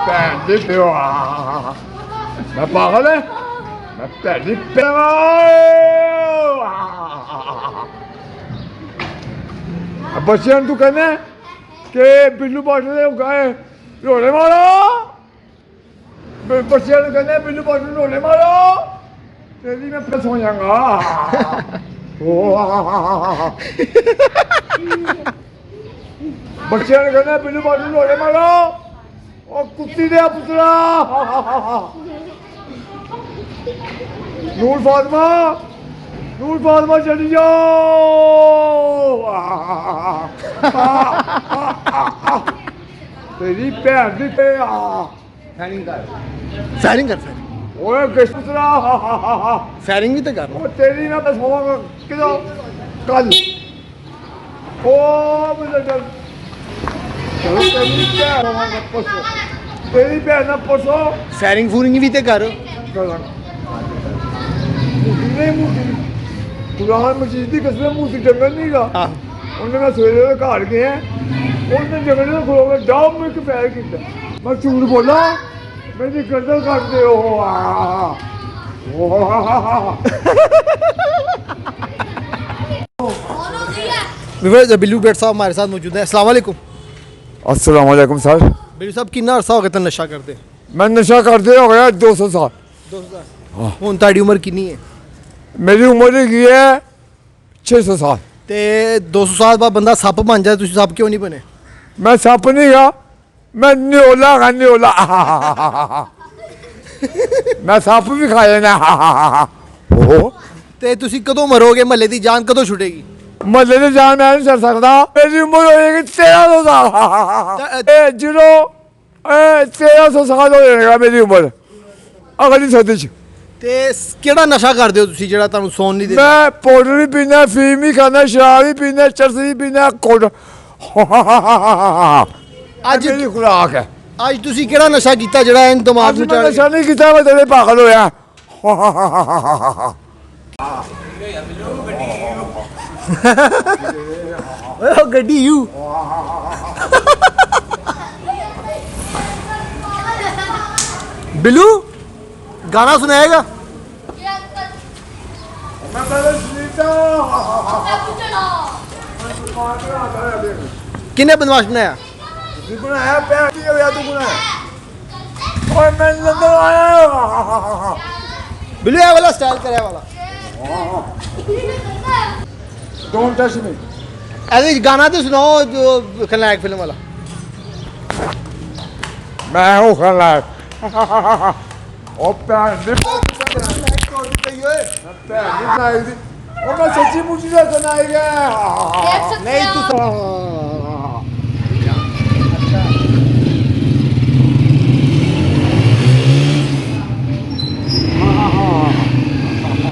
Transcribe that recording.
ਭੈਣ ਦੀ ਪਿਓ ਮੈਂ ਪਾਗਲ ਹੈ ਮੈਂ ਭੈਣ ਪਿਓ ਬੱਚਿਆਂ ਨੂੰ ਤੂੰ ਕਹਿੰਦਾ ਕਿ ਬਿੱਲੂ ਬਾਟੇ ਦੇ ਗਾਏ ਰੋਲੇ ਮਾਰੋ ਬੱਚਿਆਂ ਨੂੰ ਕਹਿੰਦਾ ਬਿੱਲੂ ਬਾਟੇ ਨੂੰ ਰੋਲੇ ਮਾਰੋ ਤੇਰੀ ਮੈਂ ਫਿਰ ਸੌ ਜਾਵਾਂਗਾ ਬੱਚਿਆਂ ਨੂੰ ਕਹਿੰਦਾ ਬਿੱਲੂ ਬਾਟੇ ਨੂੰ ਰੋਲੇ ਮਾਰੋ ਉਹ ਕੁੱਤੀ ਦੇ ਪੁੱਤਰਾ ਨੂਰ ਫਾਤਮਾ ਚਲੀ ਜਾਓ ਤੇਰੀ ਭੈਣ ਦੀ ਤੇ ਫਾਇਰਿੰਗ ਕਰ ਓਏ ਕਿਸ ਪੁੱਤਰਾ ਫਾਇਰਿੰਗ ਵੀ ਤਾਂ ਕਰ ਉਹ ਤੇਰੀ ਨਾ ਬਸ ਹੋਵਾਂਗਾ ਕਿਦੋਂ ਕੱਲ ਉਹ ਮੈਨੂੰ ਚਲੋ ਤੇਰੀ ਭੈਣ ਹੋਵਾਂਗਾ ਪਰਸੋਂ ਤੇਰੀ ਭੈਣ ਨਾਲ ਪਰਸੋਂ ਫਾਇਰਿੰਗ ਫੂਰਿੰਗ ਵੀ ਤਾਂ ਕਰ ਨਹੀਂ ਮੂਰਤੀ ਕੁਰਾਨ ਮਜੀਦ ਦੀ ਕਸਮ ਮੂਰਤੀ ਜੰਗਲ ਨਹੀਂ ਗਾ ਉਹਨੇ ਮੈਂ ਸਵੇਰੇ ਦੇ ਘਰ ਗਿਆ ਉਹਨੇ ਜੰਗਲ ਦੇ ਖਲੋ ਕੇ ਡਾਉ ਮੈਂ ਇੱਕ ਫੈਰ ਕੀਤਾ ਮੈਂ ਝੂਠ ਬੋਲਾ ਮੇਰੀ ਗਰਦਨ ਕੱਟਦੇ ਉਹ बिल्लू बेट साहब हमारे साथ मौजूद है। अस्सलाम वालेकुम। अस्सलाम वालेकुम सर बिल्लू साहब कितना अरसा हो गया था नशा करते मैं नशा करते हो गया 200 साल ਹੁਣ ਤੁਹਾਡੀ ਉਮਰ ਕਿੰਨੀ ਹੈ मेरी उम्र की है 600 साल ਤੇ 200 ਸਾਲ ਬਾਅਦ ਬੰਦਾ ਸੱਪ ਬਣ ਜਾਏ ਤੁਸੀਂ ਸੱਪ ਕਿਉਂ ਨਹੀਂ ਬਣੇ मैं सप नहीं गा मैं न्योला खा न्योला मैं सप भी खाए ना ਤੇ ਤੁਸੀਂ ਕਦੋਂ ਮਰੋਗੇ ਮਹੱਲੇ ਦੀ ਜਾਨ ਕਦੋਂ ਛੁੱਟੇਗੀ ਮਹੱਲੇ ਦੇ ਜਾਣ ਮੈਂ ਨਹੀਂ ਚੜ ਸਕਦਾ ਮੇਰੀ ਉਮਰ ਹੋਏਗੀ 1300 ਸਾਲ ਇਹ ਜੀਰੋ 1300 ਸਾਲ ਹੋ ਜਾਏਗਾ ਮੇਰੀ ਉਮਰ ਅਗਲੀ ਸਦੀ ਚ ਤੇ ਕਿਹੜਾ ਨਸ਼ਾ ਕਰਦੇ ਹੋ ਤੁਸੀਂ ਜਿਹੜਾ ਤੁਹਾਨੂੰ ਸੌਣ ਨਹੀਂ ਦਿੰਦਾ ਮੈਂ ਪਾਊਡਰ ਵੀ ਪੀਣਾ ਫੀਮ ਵੀ ਖਾਣਾ ਸ਼ਰਾਬ ਵੀ ਪੀਣਾ ਚਰਸ ਵੀ ਪੀਣਾ ਕੋਡ ਅੱਜ ਮੇਰੀ ਖੁਰਾਕ ਹੈ ਅੱਜ ਤੁਸੀਂ ਕਿਹੜਾ ਨਸ਼ਾ ਕੀਤਾ ਜਿਹੜਾ ਇਹ ਦਿਮਾਗ ਨੂੰ ਮੈਂ ਨਸ਼ਾ ਨਹੀਂ ਕੀਤਾ ਮੈਂ ਤੇਰੇ ਪਾਗਲ ਹੋਇਆ ਓਏ ਉਹ ਗੱਡੀ ਯੂ ਬਿੱਲੂ ਗਾਣਾ ਸੁਣਾਏਗਾ ਮੈਂ ਪਹਿਲੇ ਸੁਣੀਤਾ ਕਿੰਨੇ ਬਦਮਾਸ਼ ਬਣਾਇਆ ਤੂੰ ਬਣਾਇਆ ਪਿਆ ਕੀ ਹੋਇਆ ਤੂੰ ਬਣਾਇਆ ਓਏ ਮੈਂ ਲੰਦਰ ਆਇਆ ਬਿੱਲੂ ਇਹ ਵਾਲਾ ਸਟਾਈਲ ਕਰਿਆ ਵਾਲਾ ਡੋਂਟ ਟੱਚ ਮੀ ਇਹਦੇ ਵਿੱਚ ਗਾਣਾ ਤੇ ਸੁਣਾਓ ਜੋ ਖਲਨਾਇਕ ਫਿਲਮ ਵਾਲਾ ਮੈਂ ਉਹ ਖਾਣਾ ਉਹ ਭੈਣ ਦੀ ਉਹ ਮੈਂ ਸੱਚੀ ਮੁੱਚੀ ਦਾ ਸੁਣਾਏਗਾ ਨਹੀਂ ਤੂੰ